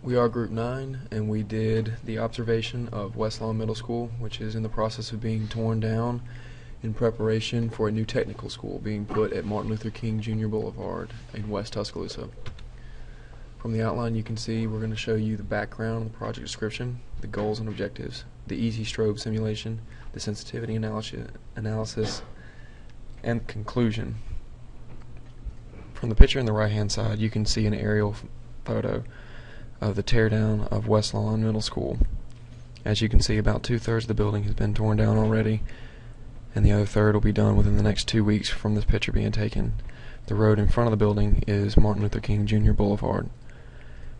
We are Group 9, and we did the observation of West Lawn Middle School, which is in the process of being torn down in preparation for a new technical school being put at Martin Luther King Jr. Boulevard in West Tuscaloosa. From the outline you can see we're going to show you the background, the project description, the goals and objectives, the easy strobe simulation, the sensitivity analysis, and conclusion. From the picture on the right hand side you can see an aerial photo of the teardown of West Lawn Middle School. As you can see, about 2/3 of the building has been torn down already, and the other third will be done within the next 2 weeks from this picture being taken. The road in front of the building is Martin Luther King Jr. Boulevard.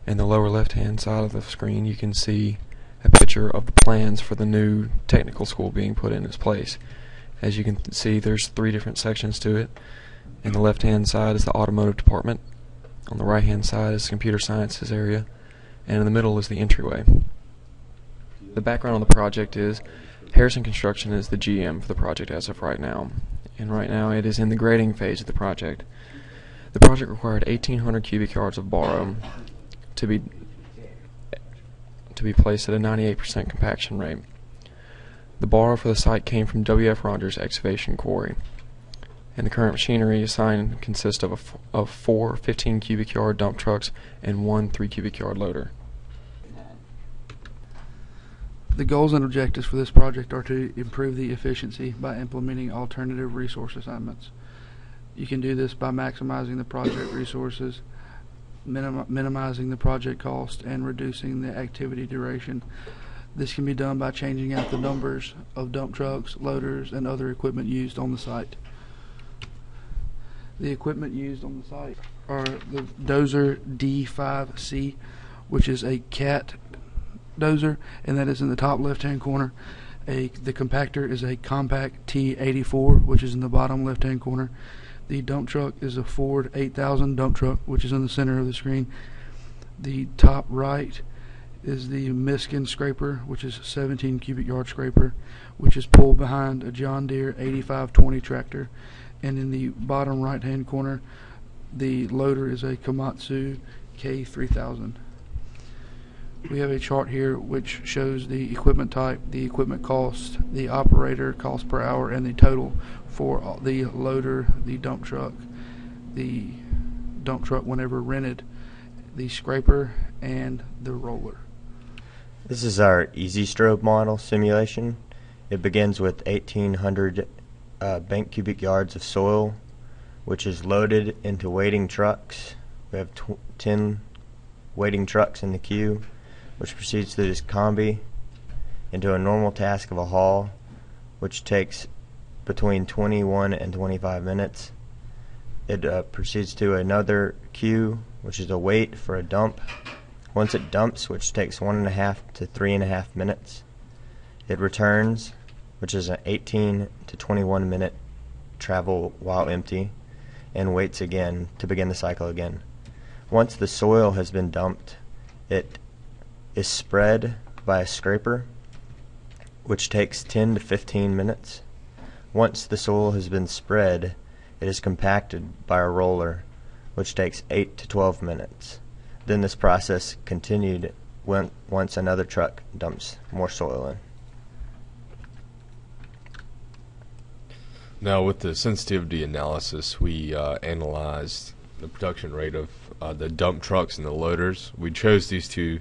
In the lower left hand side of the screen you can see a picture of the plans for the new technical school being put in its place. As you can see, there's 3 different sections to it. In the left hand side is the automotive department, on the right hand side is the computer sciences area, and in the middle is the entryway. The background on the project is Harrison Construction is the GM for the project as of right now, and right now it is in the grading phase of the project. The project required 1,800 cubic yards of borrow to be placed at a 98% compaction rate. The borrow for the site came from W.F. Rogers Excavation Quarry, and the current machinery assigned consists of 4 15 cubic yard dump trucks and 1 3 cubic yard loader. The goals and objectives for this project are to improve the efficiency by implementing alternative resource assignments. You can do this by maximizing the project resources, minimizing the project cost, and reducing the activity duration. This can be done by changing out the numbers of dump trucks, loaders, and other equipment used on the site. The equipment used on the site are the dozer D5C, which is a CAT dozer, and that is in the top left hand corner. The compactor is a compact T84, which is in the bottom left hand corner. The dump truck is a Ford 8000 dump truck, which is in the center of the screen. The top right is the Miskin scraper, which is a 17 cubic yard scraper, which is pulled behind a John Deere 8520 tractor. And in the bottom right hand corner, the loader is a Komatsu K3000. We have a chart here which shows the equipment type, the equipment cost, the operator cost per hour, and the total for the loader, the dump truck whenever rented, the scraper, and the roller. This is our easy strobe model simulation. It begins with 1,800 bank cubic yards of soil, which is loaded into waiting trucks. We have 10 waiting trucks in the queue, which proceeds through this combi into a normal task of a haul, which takes between 21 and 25 minutes. It proceeds to another queue, which is a wait for a dump. Once it dumps, which takes 1.5 to 3.5 minutes, it returns, which is an 18 to 21 minute travel while empty, and waits again to begin the cycle again. Once the soil has been dumped, it is spread by a scraper, which takes 10 to 15 minutes. Once the soil has been spread, it is compacted by a roller, which takes 8 to 12 minutes. Then this process continued once another truck dumps more soil in. Now, with the sensitivity analysis, we analyzed the production rate of the dump trucks and the loaders. We chose these two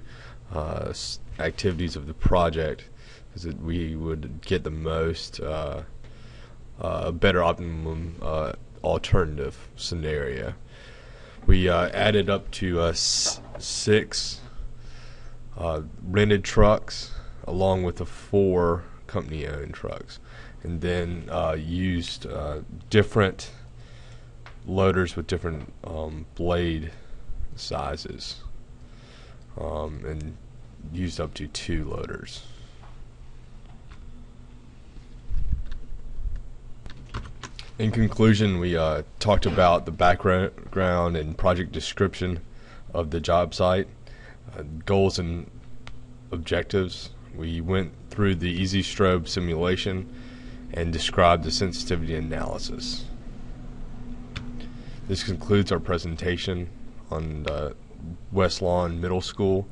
activities of the project because we would get the most, a better optimum alternative scenario. We added up to 6 rented trucks along with the 4 company-owned trucks, and then used different loaders with different blade sizes, and used up to 2 loaders. In conclusion, we talked about the background and project description of the job site, goals and objectives. We went through the easy strobe simulation and described the sensitivity analysis. This concludes our presentation on West Lawn Middle School.